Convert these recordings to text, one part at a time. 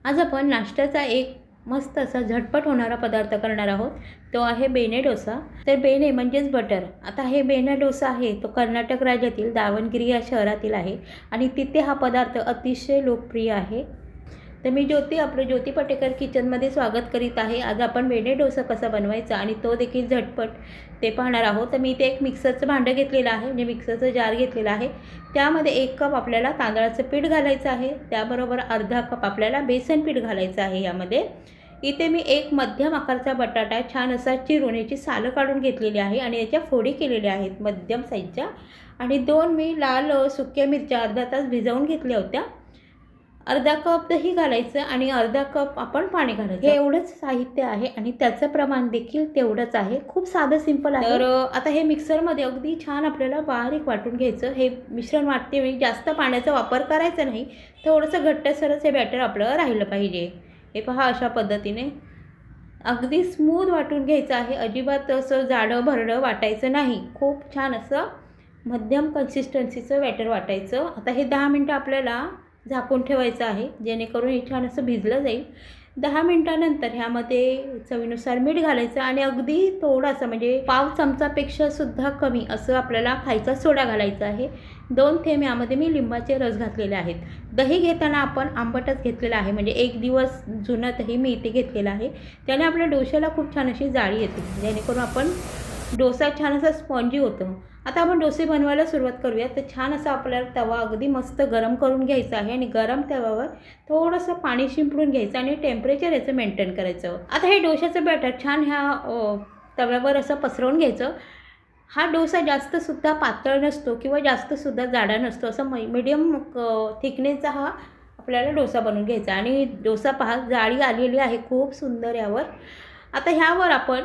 आज आपण नाश्त्याचा एक मस्त असा झटपट होणारा पदार्थ करणार आहोत. तो आहे बेने डोसा. तर बेने म्हणजेच बटर. आता हे बेने डोसा आहे तो कर्नाटक राज्यातील दावणगिरी या शहरातील आहे आणि तिथे हा पदार्थ अतिशय लोकप्रिय आहे. तर मी ज्योती, आपलं ज्योती पटेकर किचनमध्ये स्वागत करीत आहे. आज आपण बेने डोसा कसा बनवायचा आणि तो देखील झटपट ते पाहणार आहोत. तर मी इथे एक मिक्सरचं भांडं घेतलेलं आहे, म्हणजे मिक्सरचं जार घेतलेलं आहे. त्यामध्ये 1 कप आपल्याला तांदळाचं पीठ घालायचं आहे. त्याबरोबर अर्धा कप आपल्याला बेसन पीठ घालायचं आहे. यामध्ये इथे मी एक मध्यम आकाराचा बटाटा छान असा चिरून याची सालं काढून घेतलेली आहे आणि याच्या फोडी केलेल्या आहेत मध्यम साईजच्या. आणि 2 मी लाल सुक्या मिरच्या अर्धा तास भिजवून घेतल्या होत्या. अर्धा कप दही घालायचं आणि अर्धा कप आपण पाणी घालायचं. हे एवढंच साहित्य आहे आणि त्याचं प्रमाण देखील तेवढंच आहे. खूप साधं सिंपल आहे. तर आता हे मिक्सरमध्ये अगदी छान आपल्याला बारीक वाटून घ्यायचं. हे मिश्रण वाटतेवेळी जास्त पाण्याचा वापर करायचा नाही. थोडंसं घट्टसरच हे बॅटर आपलं राहिलं पाहिजे. हे पहा, अशा पद्धतीने अगदी स्मूथ वाटून घ्यायचं आहे. अजिबात असं जाडं भरडं वाटायचं नाही. खूप छान असं मध्यम कन्सिस्टन्सीचं बॅटर वाटायचं. आता हे 10 मिनटं आपल्याला झाकून ठेवायचं आहे, जेणेकरून हे छान असं भिजलं जाईल. 10 मिनटानंतर ह्यामध्ये चवीनुसार मीठ घालायचं आणि अगदी थोडासा म्हणजे पाव चमचापेक्षा सुद्धा कमी असं आपल्याला खायचा सोडा घालायचा आहे. 2 थेंब यामध्ये मी लिंबाचे रस घातलेले आहेत. दही घेताना आपण आंबटच घेतलेलं आहे, म्हणजे 1 दिवस जुनं दही मी इथे घेतलेलं आहे. त्याने आपल्या डोश्याला खूप छान अशी जाळी येते, जेणेकरून आपण डोसा छान असा स्पॉन्जी होतो. आता आपण डोसे बनवायला सुरुवात करूया. तर छान असा आपल्याला तवा अगदी मस्त गरम करून घ्यायचा आहे आणि गरम तव्यावर थोडंसं पाणी शिंपडून घ्यायचं आणि टेम्परेचर याचं मेंटेन करायचं. आता हे डोशाचं बॅटर छान ह्या तव्यावर असं पसरवून घ्यायचं. हा डोसा जास्तसुद्धा पातळ नसतो किंवा जास्तसुद्धा जाडा नसतो, असं मीडियम थिकनेसचा हा आपल्याला डोसा बनवून घ्यायचा. आणि डोसा पहा, जाळी आलेली आहे खूप सुंदर यावर. आता ह्यावर आपण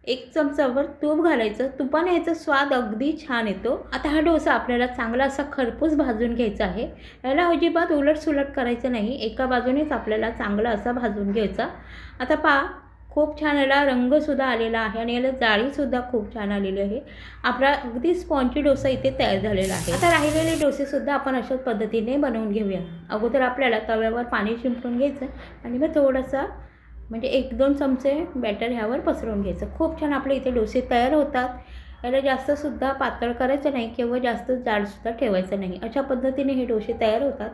1 चमचावर तूप घालायचं. तुपाने याचा स्वाद अगदी छान येतो. आता हा डोसा आपल्याला चांगला असा खरपूस भाजून घ्यायचा आहे. याला अजिबात उलटसुलट करायचं नाही, एका बाजूनेच आपल्याला चांगला असा भाजून घ्यायचा. आता पहा, खूप छान याला रंगसुद्धा आलेला आहे आणि याला जाळीसुद्धा खूप छान आलेली आहे. आपला अगदी स्पॉन्जी डोसा इथे तयार झालेला आहे. आता राहिलेले डोसेसुद्धा आपण अशाच पद्धतीने बनवून घेऊया. अगोदर आपल्याला तव्यावर पाणी शिंपडून घ्यायचं आणि मग थोडासा म्हणजे 1-2 चमचे बॅटर ह्यावर पसरवून घ्यायचं. खूप छान आपले इथे डोसे तयार होतात. याला जास्तसुद्धा पातळ करायचं नाही किंवा जास्त जाडसुद्धा ठेवायचं नाही. अशा पद्धतीने हे डोसे तयार होतात.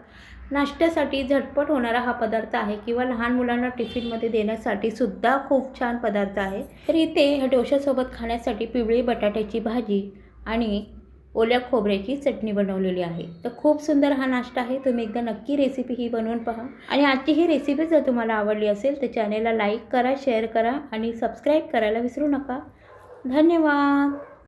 नाश्त्यासाठी झटपट होणारा हा पदार्थ आहे किंवा लहान मुलांना टिफिनमध्ये देण्यासाठी सुद्धा खूप छान पदार्थ आहे. तर इथे ह्या डोशासोबत खाण्यासाठी पिवळी बटाट्याची भाजी आणि ओल्या खोबऱ्याची चटणी बनवलेली आहे. तर खूप सुंदर हा नाश्ता आहे. तुम्ही एकदा नक्की रेसिपी ही बनवून पहा. आणि आजची ही रेसिपी जर तुम्हाला आवडली असेल तर चॅनेलला लाईक करा, शेअर करा आणि सबस्क्राईब करायला विसरू नका. धन्यवाद.